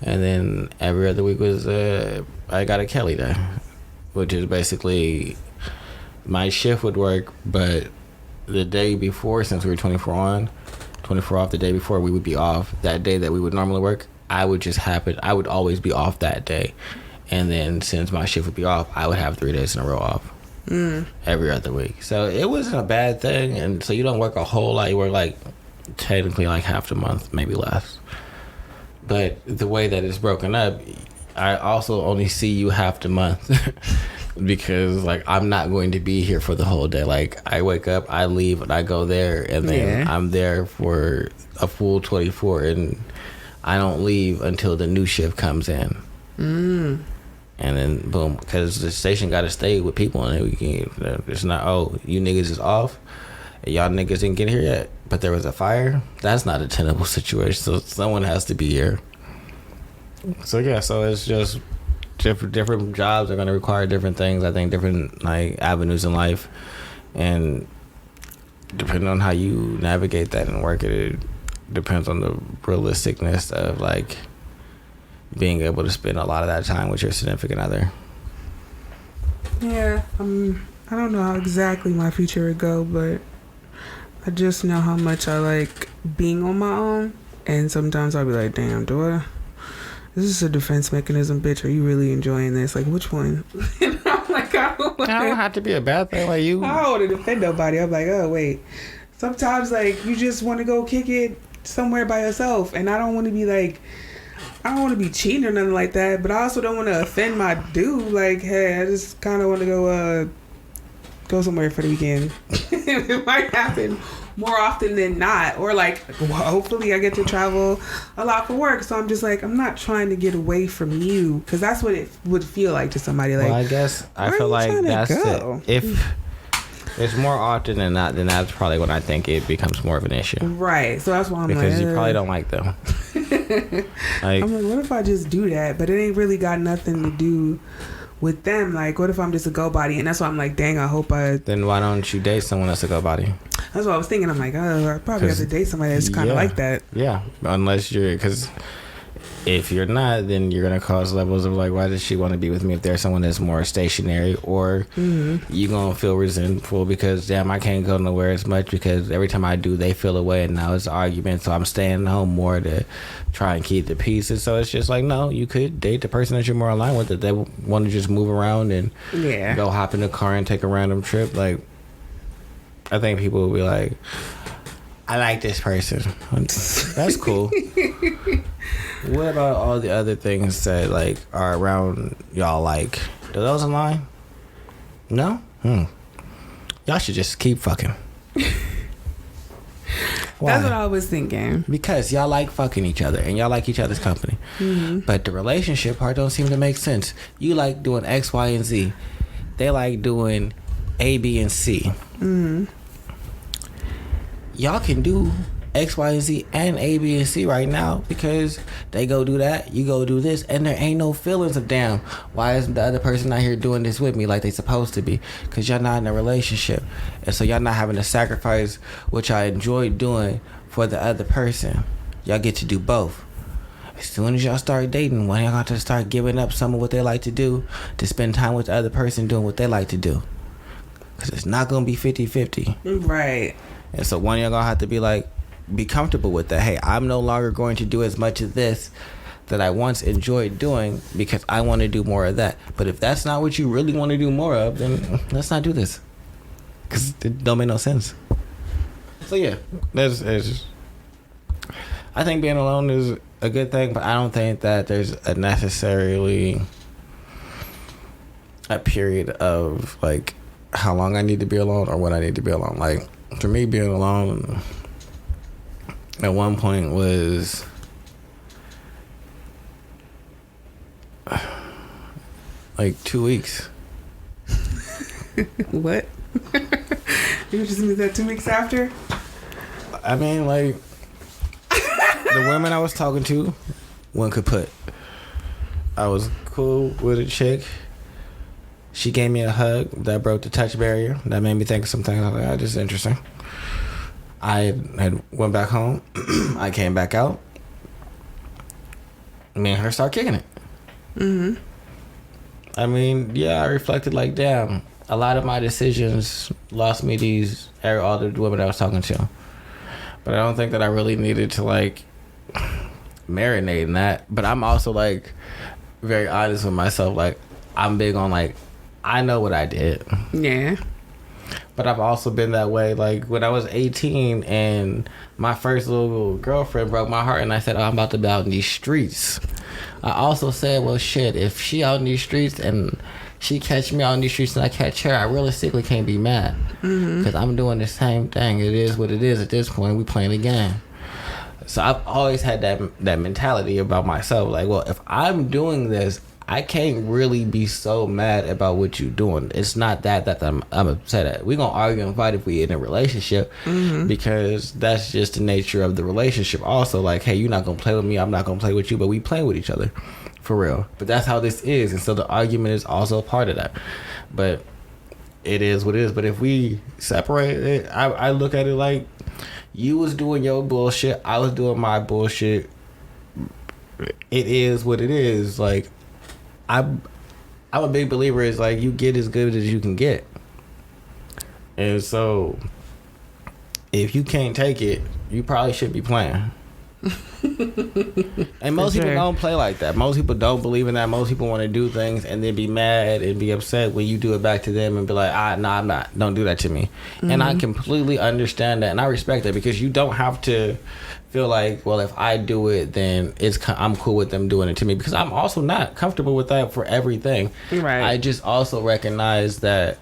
[SPEAKER 1] And then every other week was, I got a Kelly day, which is basically my shift would work, but the day before, since we were 24 on, 24 off, the day before we would be off. That day that we would normally work, I would always be off that day. And then since my shift would be off, I would have 3 days in a row off every other week. So it wasn't a bad thing. And so you don't work a whole lot. You work like technically like half the month, maybe less. But the way that it's broken up, I also only see you half the month because like I'm not going to be here for the whole day. Like I wake up, I leave, and I go there, and then I'm there for a full 24, and I don't leave until the new shift comes in. And then boom, because the station got to stay with people, and it's not, oh, you niggas is off, and y'all niggas didn't get here yet, but there was a fire. That's not a tenable situation. So someone has to be here. So yeah, so it's just different jobs are going to require different things. I think different like avenues in life, and depending on how you navigate that and work it depends on the realisticness of like being able to spend a lot of that time with your significant other.
[SPEAKER 2] Yeah, I don't know how exactly my future would go, but I just know how much I like being on my own. And sometimes I'll be like, damn, do I? This is a defense mechanism, bitch. Are you really enjoying this? Like, which one? And I'm like, I don't
[SPEAKER 1] have to be a bad thing. Like you,
[SPEAKER 2] I don't want to defend nobody. I'm like, oh, wait. Sometimes, like, you just want to go kick it somewhere by yourself. And I don't want to be like, I don't want to be cheating or nothing like that. But I also don't want to offend my dude. Like, hey, I just kind of want to go somewhere for the weekend. It might happen more often than not, or like hopefully I get to travel a lot for work, so I'm just like, I'm not trying to get away from you, because that's what it would feel like to somebody. Like,
[SPEAKER 1] well, I guess I feel like that's it. If it's more often than not, then that's probably when I think it becomes more of an issue,
[SPEAKER 2] right? So that's why I'm
[SPEAKER 1] because
[SPEAKER 2] like,
[SPEAKER 1] you probably don't like them. Like,
[SPEAKER 2] I'm like, what if I just do that? But it ain't really got nothing to do with them. Like, what if I'm just a go body? And that's why I'm like, dang, I hope then
[SPEAKER 1] why don't you date someone that's a go body?
[SPEAKER 2] That's what I was thinking. I'm like, oh, I probably have to date somebody that's kind of like that.
[SPEAKER 1] Yeah, unless because if you're not, then you're gonna cause levels of like, why does she want to be with me if there's someone that's more stationary, or you gonna feel resentful because damn, I can't go nowhere as much because every time I do, they feel away, and now it's an argument. So I'm staying home more to try and keep the peace. And so it's just like, no, you could date the person that you're more aligned with, that they want to just move around and go hop in the car and take a random trip. Like, I think people will be like, I like this person. That's cool. What about all the other things that like are around y'all? Like, do those align? No? Y'all should just keep fucking. Why?
[SPEAKER 2] That's what I was thinking.
[SPEAKER 1] Because y'all like fucking each other and y'all like each other's company. But the relationship part don't seem to make sense. You like doing X, Y, and Z. They like doing A, B, and C. Y'all can do X, Y, and Z and A, B, and C right now, because they go do that, you go do this, and there ain't no feelings of damn, why isn't the other person out here doing this with me like they supposed to be? Because y'all not in a relationship, and so y'all not having to sacrifice what y'all enjoy doing for the other person. Y'all get to do both. As soon as y'all start dating, when y'all got to start giving up some of what they like to do to spend time with the other person doing what they like to do, because it's not gonna be 50-50.
[SPEAKER 2] Right.
[SPEAKER 1] And so one of y'all gonna have to be comfortable with that. Hey, I'm no longer going to do as much of this that I once enjoyed doing because I want to do more of that. But if that's not what you really want to do more of, then let's not do this, because it don't make no sense. So yeah, I think being alone is a good thing, but I don't think that there's necessarily a period of like how long I need to be alone or when I need to be alone. Like, for me, being alone at one point was like 2 weeks.
[SPEAKER 2] What? You just moved that 2 weeks after?
[SPEAKER 1] I mean, like, the women I was talking to, one could put. I was cool with a chick. She gave me a hug that broke the touch barrier. That made me think of some things. I was like, oh, this is interesting. I had went back home. I came back out. Me and her start kicking it. I mean, yeah, I reflected like, damn, a lot of my decisions lost me all the women I was talking to. But I don't think that I really needed to like marinate in that. But I'm also like very honest with myself. Like, I'm big on like, I know what I did.
[SPEAKER 2] Yeah.
[SPEAKER 1] But I've also been that way. Like, when I was 18 and my first little girlfriend broke my heart and I said, oh, I'm about to be out in these streets. I also said, well, shit, if she out in these streets and she catch me out in these streets and I catch her, I realistically can't be mad. Because I'm doing the same thing. It is what it is at this point. We playing a game. So I've always had that mentality about myself. Like, well, if I'm doing this, I can't really be so mad about what you're doing. It's not that I'm upset at. We're going to argue and fight if we in a relationship, because that's just the nature of the relationship. Also, like, hey, you're not going to play with me, I'm not going to play with you, but we playing with each other for real. But that's how this is. And so the argument is also a part of that. But it is what it is. But if we separate it, I look at it like, you was doing your bullshit, I was doing my bullshit. It is what it is. Like, I I'm a big believer. Is like you get as good as you can get, and so if you can't take it, you probably should be playing. And most people don't play like that. Most people don't believe in that. Most people want to do things and then be mad and be upset when you do it back to them and be like, no, I'm not. Don't do that to me. Mm-hmm. And I completely understand that and I respect that, because you don't have to feel like, well, if I do it, then I'm cool with them doing it to me, because I'm also not comfortable with that for everything.
[SPEAKER 2] Right.
[SPEAKER 1] I just also recognize that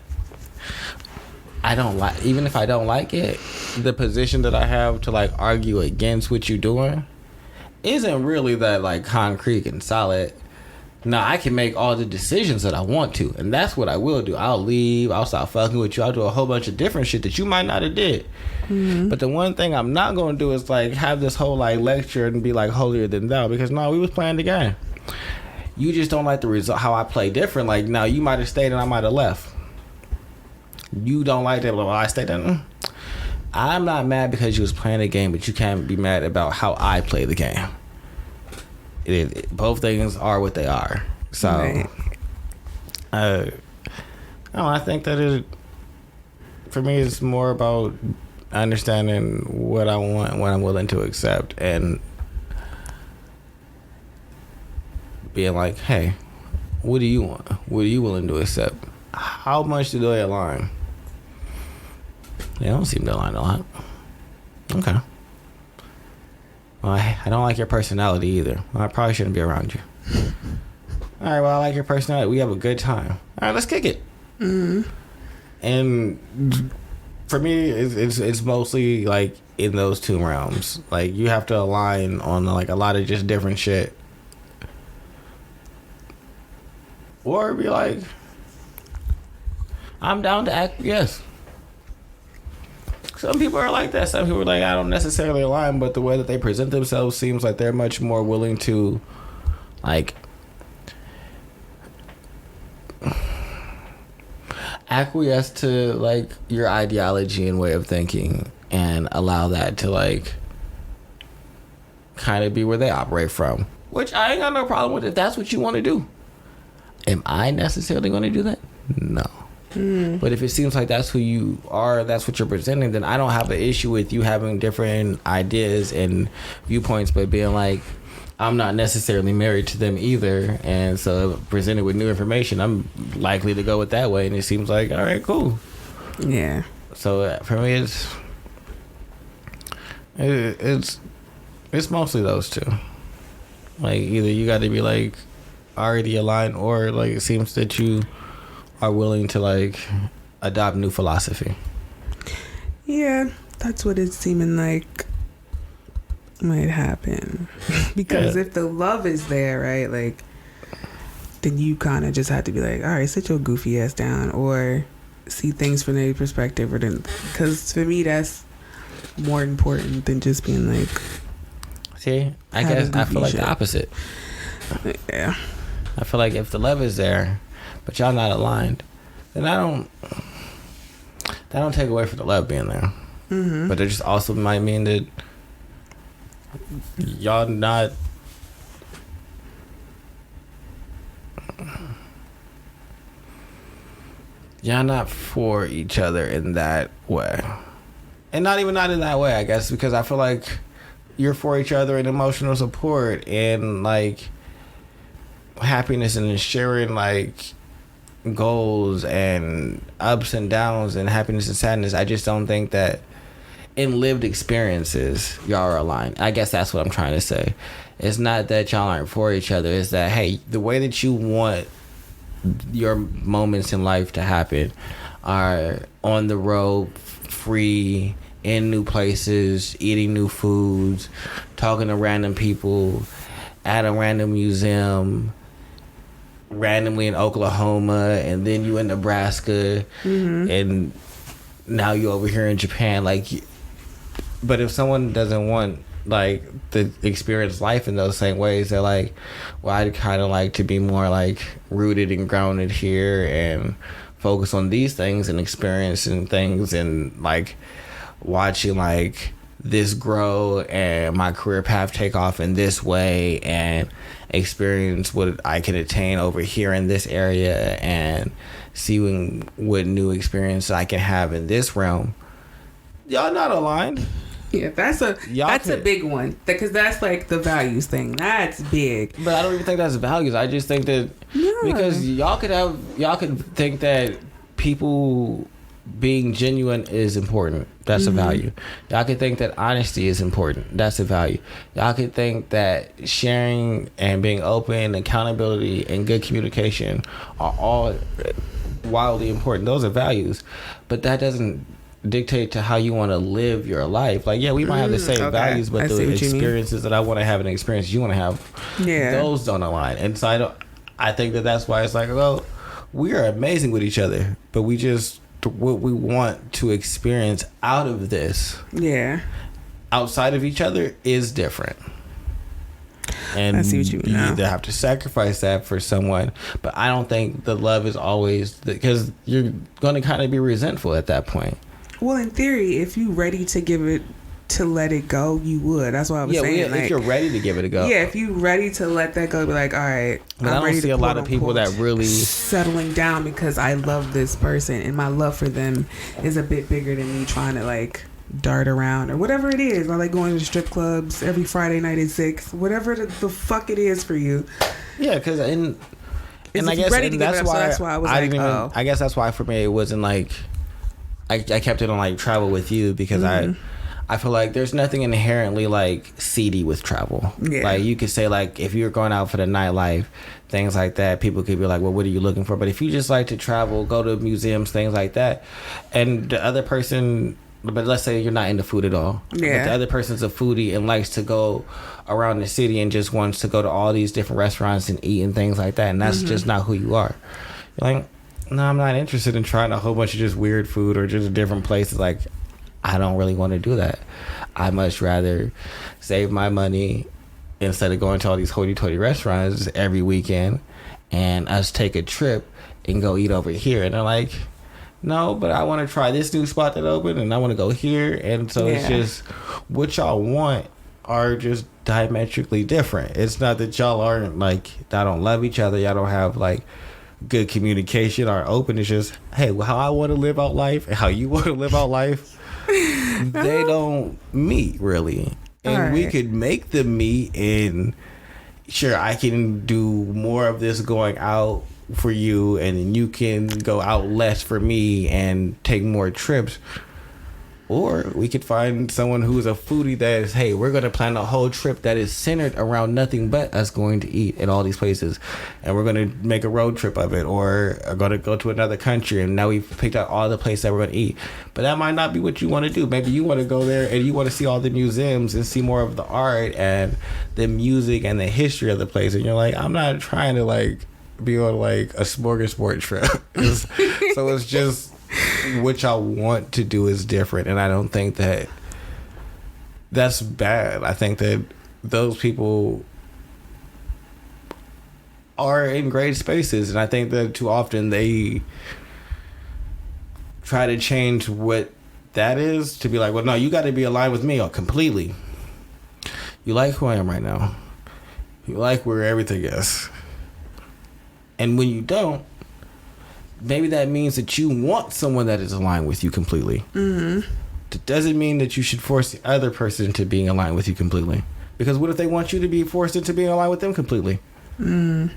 [SPEAKER 1] I don't like, even if I don't like it, the position that I have to like argue against what you're doing isn't really that like concrete and solid. Now I can make all the decisions that I want to, and that's what I will do. I'll leave, I'll stop fucking with you, I'll do a whole bunch of different shit that you might not have did. Mm-hmm. But the one thing I'm not going to do is like have this whole like lecture and be like holier than thou, because no, we was playing the game. You just don't like the result, how I play different. Like now you might have stayed and I might have left. You don't like that, well, I stayed there. I'm not mad because you was playing the game, but you can't be mad about how I play the game. Both things are what they are. So, right. I think that for me, it's more about understanding what I want and what I'm willing to accept, and being like, hey, what do you want? What are you willing to accept? How much do they align? They don't seem to align a lot. Okay. Well, I don't like your personality either. Well, I probably shouldn't be around you. All right, well, I like your personality. We have a good time. All right, let's kick it. Mm-hmm. And for me, it's mostly like in those two realms. Like you have to align on like a lot of just different shit. Or be like, I'm down to acquiesce. Some people are like that. Some people are like, I don't necessarily align, but the way that they present themselves seems like they're much more willing to, like, acquiesce to, like, your ideology and way of thinking and allow that to, like, kind of be where they operate from. Which I ain't got no problem with if that's what you want to do. Am I necessarily going to do that? No. But if it seems like that's who you are, that's what you're presenting, then I don't have an issue with you having different ideas and viewpoints, but being like, I'm not necessarily married to them either, and so presented with new information, I'm likely to go with that way, and it seems like, all right, cool.
[SPEAKER 2] Yeah.
[SPEAKER 1] So for me, it's mostly those two. Like either you got to be like already aligned, or like it seems that you are willing to like adopt new philosophy.
[SPEAKER 2] Yeah, that's what it's seeming like might happen. Because if the love is there, right, like, then you kind of just have to be like, all right, sit your goofy ass down, or see things from their perspective, or then, because for me that's more important than just being like,
[SPEAKER 1] see, I guess I feel like shit. The opposite.
[SPEAKER 2] Yeah,
[SPEAKER 1] I feel like if the love is there but y'all not aligned, then that don't take away from the love being there. Mm-hmm. But it just also might mean that y'all not for each other in that way. And not in that way, I guess, because I feel like you're for each other in emotional support and like happiness and sharing like goals and ups and downs and happiness and sadness. I just don't think that in lived experiences y'all are aligned. I guess that's what I'm trying to say. It's not that y'all aren't for each other. It's that, hey, the way that you want your moments in life to happen are on the road, free, in new places, eating new foods, talking to random people, at a random museum, randomly in Oklahoma, and then you in Nebraska, mm-hmm. and now you over here in Japan. Like, but if someone doesn't want like the experience life in those same ways, they're like, well, I'd kind of like to be more like rooted and grounded here and focus on these things and experiencing things and like watching like this grow and my career path take off in this way and experience what I can attain over here in this area and seeing what new experience I can have in this realm. Y'all not aligned.
[SPEAKER 2] Yeah, that's a big one, because that's like the values thing. That's big.
[SPEAKER 1] But I don't even think that's values. I just think that because y'all could think that people being genuine is important. That's a value. Y'all could think that honesty is important. That's a value. Y'all could think that sharing and being open, accountability, and good communication are all wildly important. Those are values. But that doesn't dictate to how you want to live your life. Like, yeah, we might have the same values, but the experiences that I want to have and the experience you want to have, those don't align. And so I think that's why it's like, well, we are amazing with each other, but we just, what we want to experience out of this, outside of each other, is different. And
[SPEAKER 2] I see what you mean.
[SPEAKER 1] You either have to sacrifice that for someone, but I don't think the love is always, because you're going to kind of be resentful at that point.
[SPEAKER 2] Well, in theory, if you're ready to let it go, you would. That's what I was saying.
[SPEAKER 1] If you're ready to give it a go.
[SPEAKER 2] Yeah, if you're ready to let that go, be like, all right.
[SPEAKER 1] But I don't see a lot of people that really
[SPEAKER 2] settling down because I love this person and my love for them is a bit bigger than me trying to like dart around or whatever it is. I like going to strip clubs every Friday night at 6. Whatever the fuck it is for you.
[SPEAKER 1] Yeah, because and I guess that's why I was I guess that's why for me it wasn't like I kept it on like travel with you, because I feel like there's nothing inherently like seedy with travel. Yeah. Like you could say like if you're going out for the nightlife, things like that, people could be like, well, what are you looking for? But if you just like to travel, go to museums, things like that, and the other person, but let's say you're not into food at all. Yeah. But the other person's a foodie and likes to go around the city and just wants to go to all these different restaurants and eat and things like that, and that's just not who you are. You're like, no, I'm not interested in trying a whole bunch of just weird food or just different places. Like, I don't really want to do that. I much rather save my money instead of going to all these hoity-toity restaurants every weekend and us take a trip and go eat over here. And they're like, no, but I want to try this new spot that opened and I want to go here. And so it's just what y'all want are just diametrically different. It's not that y'all aren't like, y'all don't love each other. Y'all don't have like good communication or open. It's just, hey, well, how I want to live out life and how you want to live out life, they don't meet really. And we could make them meet, and sure, I can do more of this going out for you, and then you can go out less for me and take more trips. Or we could find someone who's a foodie that is, hey, we're going to plan a whole trip that is centered around nothing but us going to eat at all these places. And we're going to make a road trip of it, or are going to go to another country. And now we've picked out all the places that we're going to eat. But that might not be what you want to do. Maybe you want to go there and you want to see all the museums and see more of the art and the music and the history of the place. And you're like, I'm not trying to like be on like a smorgasbord trip. So it's just, what y'all want to do is different, and I don't think that that's bad. I think that those people are in great spaces, and I think that too often they try to change what that is to be like, well, no, you got to be aligned with me completely. You like who I am right now. You like where everything is. And when you don't, maybe that means that you want someone that is aligned with you completely. Mm-hmm. That doesn't mean that you should force the other person to being aligned with you completely. Because what if they want you to be forced into being aligned with them completely? Mm.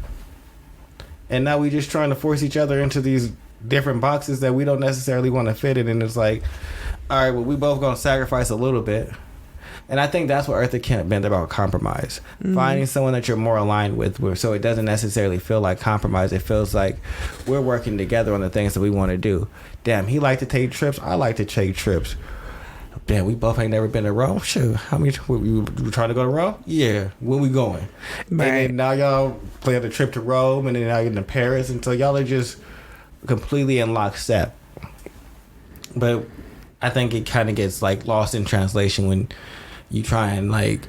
[SPEAKER 1] And now we just trying to force each other into these different boxes that we don't necessarily want to fit in. And it's like, all right, well, we both going to sacrifice a little bit. And I think that's what Eartha Kitt meant about compromise. Mm-hmm. Finding someone that you're more aligned with, so it doesn't necessarily feel like compromise. It feels like we're working together on the things that we want to do. Damn, he like to take trips. I like to take trips. Damn, we both ain't never been to Rome. Shoot, how many? We trying to go to Rome? Yeah, when we going? Right. And then now y'all plan a trip to Rome, and then now you're in Paris, and so y'all are just completely in lockstep. But I think it kind of gets like lost in translation when you try and like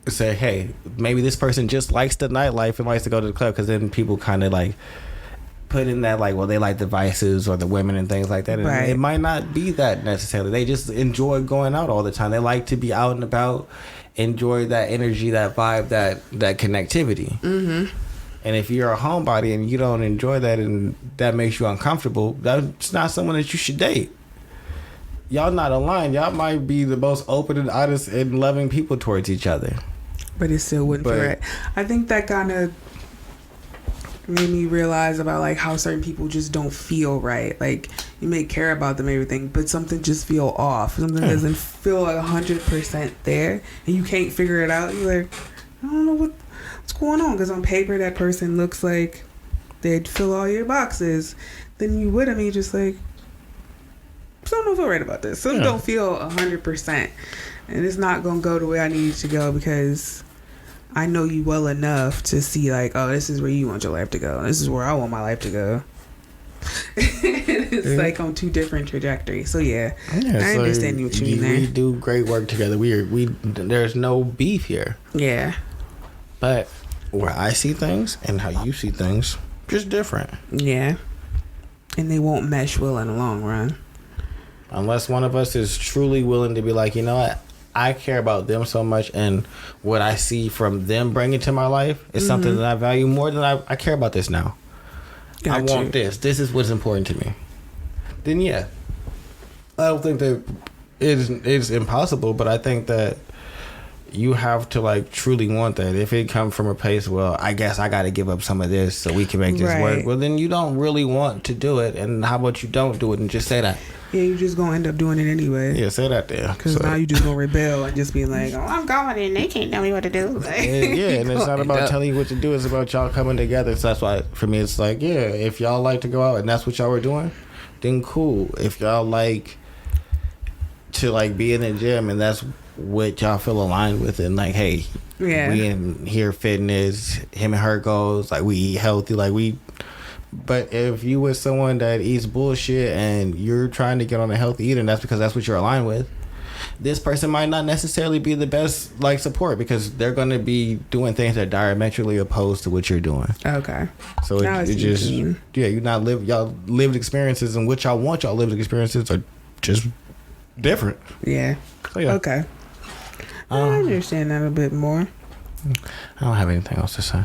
[SPEAKER 1] say, hey, maybe this person just likes the nightlife and likes to go to the club, because then people kind of like put in that like, well, they like the vices or the women and things like that. And
[SPEAKER 2] Right.
[SPEAKER 1] it might not be that necessarily. They just enjoy going out all the time. They like to be out and about, enjoy that energy, that vibe, that connectivity. Mm-hmm. And if you're a homebody and you don't enjoy that and that makes you uncomfortable, that's not someone that you should date. Y'all not aligned. Y'all might be the most open and honest and loving people towards each other.
[SPEAKER 2] But it still wouldn't feel right. I think that kind of made me realize about like how certain people just don't feel right. Like you may care about them and everything, but something just feel off. Something doesn't feel like 100% there, and you can't figure it out. You're like, I don't know what's going on, because on paper that person looks like they'd fill all your boxes. Then you would, I mean, just like, something don't feel right about this. Something don't feel 100%, and it's not gonna go the way I need it to go, because I know you well enough to see like, oh, this is where you want your life to go. This is where I want my life to go. It's like on two different trajectories. So yeah, I understand what you mean there.
[SPEAKER 1] We do great work together. We there's no beef here.
[SPEAKER 2] Yeah.
[SPEAKER 1] But where I see things and how you see things, just different.
[SPEAKER 2] Yeah. And they won't mesh well in the long run.
[SPEAKER 1] Unless one of us is truly willing to be like, you know what, I care about them so much, and what I see from them bringing to my life is something that I value more than I care about this now. I want this. This is what's important to me. Then yeah, I don't think that it's impossible, but I think that you have to like truly want that. If it comes from a place, well, I guess I got to give up some of this so we can make this work. Well, then you don't really want to do it, and how about you don't do it and just say that?
[SPEAKER 2] Yeah, you're just gonna end up doing it anyway.
[SPEAKER 1] Yeah, say that there.
[SPEAKER 2] Because now you just gonna rebel and just be like, oh, I'm going and they can't tell me what to do. Like,
[SPEAKER 1] and it's not about telling you what to do. It's about y'all coming together. So that's why, for me, it's like, yeah, if y'all like to go out and that's what y'all were doing, then cool. If y'all like to like be in the gym and that's what y'all feel aligned with, and like, hey, we in here fitness, him and her goals, like we eat healthy, like we. But if you with someone that eats bullshit and you're trying to get on a healthy eating, that's because that's what you're aligned with. This person might not necessarily be the best like support, because they're going to be doing things that are diametrically opposed to what you're doing.
[SPEAKER 2] Okay.
[SPEAKER 1] So it just y'all lived experiences, and what y'all want y'all lived experiences are just different.
[SPEAKER 2] Yeah.
[SPEAKER 1] So, yeah.
[SPEAKER 2] Okay. I understand that a bit more.
[SPEAKER 1] I don't have anything else to say.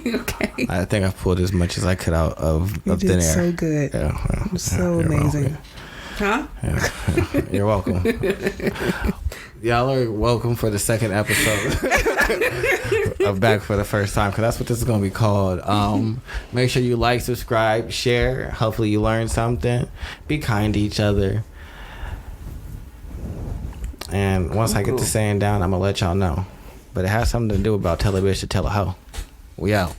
[SPEAKER 2] Okay.
[SPEAKER 1] I think I've pulled as much as I could out of thin air.
[SPEAKER 2] So good.
[SPEAKER 1] Yeah,
[SPEAKER 2] so amazing. Huh?
[SPEAKER 1] Yeah. You're welcome. Y'all are welcome for the second episode of Back for the First Time, because that's what this is going to be called. Make sure you like, subscribe, share. Hopefully you learned something. Be kind to each other. And once I get to saying down, I'm going to let y'all know. But it has something to do about tell a bitch to tell a hoe. We out.